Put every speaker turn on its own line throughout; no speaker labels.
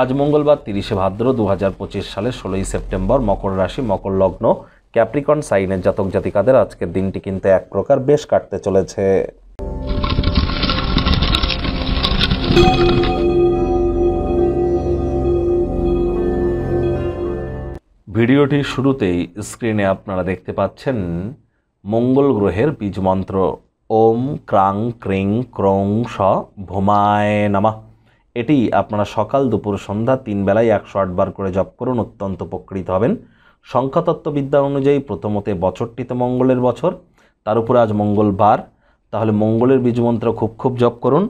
আজ মঙ্গলবার 30শে ভাদ্র 2025 সালের 16ই সেপ্টেম্বর। মকর রাশি, মকর লগ্ন, ক্যাপ্রিকন সাইনের জাতক জাতিকাদের আজকের দিনটি কিন্তু এক প্রকার বেশ কাটতে চলেছে। ভিডিওটির শুরুতেই স্ক্রিনে আপনারা দেখতে পাচ্ছেন মঙ্গল গ্রহের বীজ মন্ত্র ওম ক্রাং ক্রিং ক্রং স ভূমায় নমঃ। এটি আপনারা সকাল দুপুর সন্ধ্যা 3 বেলায় 108 বার করে জপ করুন, অত্যন্ত উপকৃত হবেন। সংখ্যাতত্ত্ববিদ্যা অনুযায়ী প্রথমতে বছরটিতে মঙ্গলের বছর, তার উপরে আজ মঙ্গলবার, তাহলে মঙ্গলের বীজ মন্ত্র খুব জপ করুন।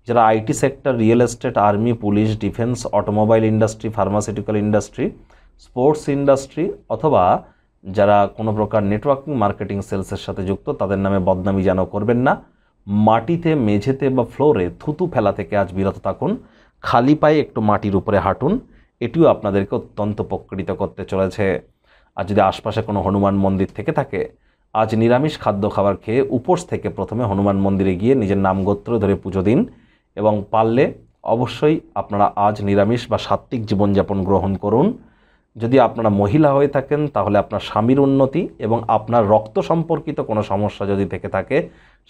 যারা IT sector, real estate, army, police, defence, automobile industry, pharmaceutical industry, sports industry অথবা যারা কোনো প্রকার নেটওয়ার্কিং, মার্কেটিং, সেলসের সাথে যুক্ত, তাদের নামে বদনামি যেন করবেন না। মাটিতে, মেঝেতে বা ফ্লোরে থুতু ফেলা থেকে আজ বিরত থাকুন। খালি পায়ে একটু মাটির উপরে হাঁটুন, এটিও আপনাদেরকে অত্যন্ত উপকৃত করতে চলেছে। আর যদি আশপাশে কোনো হনুমান মন্দির থেকে থাকে, আজ নিরামিষ খাদ্য খাবার খেয়ে উপোস থেকে প্রথমে হনুমান মন্দিরে গিয়ে নিজের নাম গোত্র ধরে পুজো দিন এবং পারলে অবশ্যই আপনারা আজ নিরামিষ বা সাত্ত্বিক জীবনযাপন গ্রহণ করুন। যদি আপনারা মহিলা হয়ে থাকেন তাহলে আপনার স্বামীর উন্নতি এবং আপনার রক্ত সম্পর্কিত কোনো সমস্যা যদি থেকে থাকে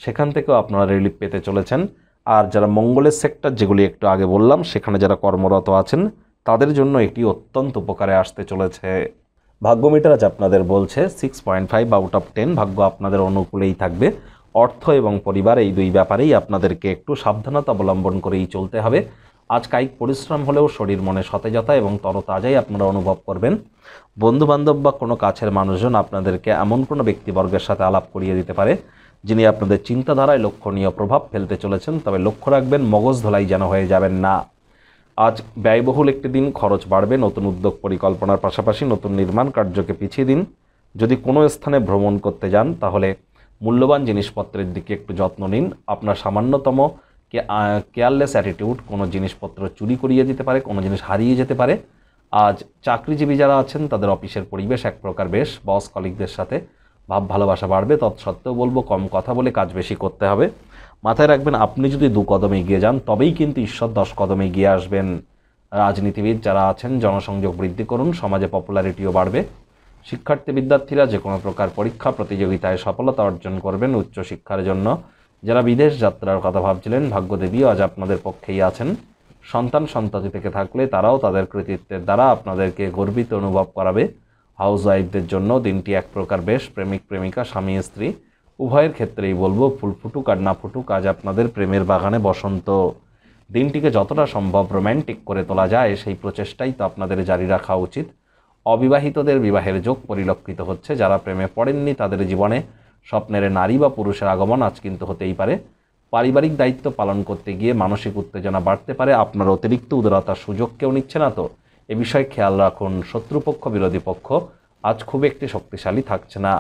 সেখান থেকেও আপনারা রিলিফ পেতে চলেছেন। আর যারা মঙ্গলের সেক্টর, যেগুলি একটু আগে বললাম, সেখানে যারা কর্মরত আছেন তাদের জন্য এটি অত্যন্ত উপকারে আসতে চলেছে। ভাগ্য মিটার আজ আপনাদের বলছে 6.5 আউট অফ 10, ভাগ্য আপনাদের অনুকূলেই থাকবে। অর্থ এবং পরিবার, এই দুই ব্যাপারেই আপনাদেরকে একটু সাবধানতা অবলম্বন করেই চলতে হবে। আজ কায়িক পরিশ্রম হলেও শরীর মনে সতেজতা এবং তরতাজাই আপনারা অনুভব করবেন। বন্ধুবান্ধব বা কোনো কাছের মানুষজন আপনাদেরকে এমন কোনো ব্যক্তিবর্গের সাথে আলাপ করিয়ে দিতে পারে যিনি আপনাদের চিন্তাধারায় লক্ষণীয় প্রভাব ফেলতে চলেছেন, তবে লক্ষ্য রাখবেন মগজ ধোলাই যেন হয়ে যাবেন না। আজ ব্যয়বহুল একটি দিন, খরচ বাড়বে। নতুন উদ্যোগ পরিকল্পনার পাশাপাশি নতুন নির্মাণ কার্যকে পিছিয়ে দিন। যদি কোনো স্থানে ভ্রমণ করতে যান তাহলে মূল্যবান জিনিসপত্রের দিকে একটু যত্ন নিন। আপনার সামান্যতম কেয়ারলেস অ্যাটিটিউড কোনো জিনিসপত্র চুরি করিয়ে দিতে পারে, কোনো জিনিস হারিয়ে যেতে পারে। আজ চাকরিজীবী যারা আছেন তাদের অফিসের পরিবেশ এক প্রকার বেশ, বস কলিগদের সাথে ভাব ভালোবাসা বাড়বে। তৎসত্ত্বেও বলবো কম কথা বলে কাজ বেশি করতে হবে। মাথায় রাখবেন আপনি যদি 2 কদম এগিয়ে যান তবেই কিন্তু ঈশ্বর 10 কদম এগিয়ে আসবেন। রাজনীতিবিদ যারা আছেন জনসংযোগ বৃদ্ধি করুন, সমাজে পপুলারিটিও বাড়বে। শিক্ষার্থী বিদ্যার্থীরা যে কোনো প্রকার পরীক্ষা প্রতিযোগিতায় সফলতা অর্জন করবেন। উচ্চশিক্ষার জন্য যারা বিদেশ যাত্রার কথা ভাবছিলেন, ভাগ্যদেবীও আজ আপনাদের পক্ষেই আছেন। সন্তান সন্ততি থেকে থাকলে তারাও তাদের কৃতিত্বের দ্বারা আপনাদেরকে গর্বিত অনুভব করাবে। হাউস ওয়াইফদের জন্য দিনটি এক প্রকার বেশ। প্রেমিক প্রেমিকা, স্বামী স্ত্রী উভয়ের ক্ষেত্রেই বলবো ফুল ফুটুক আর না ফুটুক, আজ আপনাদের প্রেমের বাগানে বসন্ত। দিনটিকে যতটা সম্ভব রোম্যান্টিক করে তোলা যায় সেই প্রচেষ্টাই তো আপনাদের জারি রাখা উচিত। অবিবাহিতদের বিবাহের যোগ পরিলক্ষিত হচ্ছে। যারা প্রেমে পড়েননি তাদের জীবনে স্বপ্নের নারী বা পুরুষের আগমন আজ কিন্তু হতেই পারে। পারিবারিক দায়িত্ব পালন করতে গিয়ে মানসিক উত্তেজনা বাড়তে পারে। আপনার অতিরিক্ত উদারতার সুযোগ কেউ নিচ্ছে না তো, এ বিষয়ে খেয়াল রাখুন। শত্রুপক্ষ, বিরোধী পক্ষ আজ খুব একটি শক্তিশালী থাকছে না।